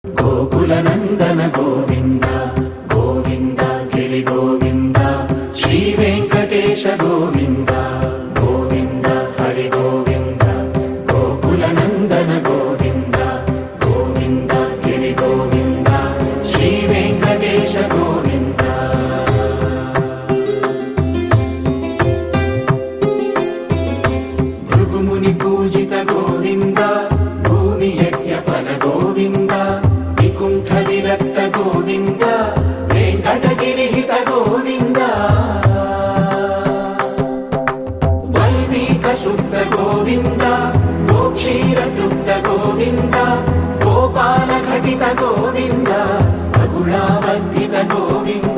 गोकुलनन्दन गोविन्द गोविन्द गिरि गोविन्द श्री वेङ्कटेश गोविन्द गोविन्द हरि गोविन्द गोकुलनन्दन गोविन्द गोविन्द गिरि गोविन्द श्री वेङ्कटेश गोविन्द भृगुमुनि पूजित गोविन्द भूमि यज्ञफल गोविन्द विकुण्ठ विरक्त गोविन्द वेङ्कटगिरिहित गोविन्द वल्मीक शुद्ध गोविन्द गोक्षीर तृप्त गोविन्द गोपाल घटित गोविन्द बकुलावर्धित गोविन्द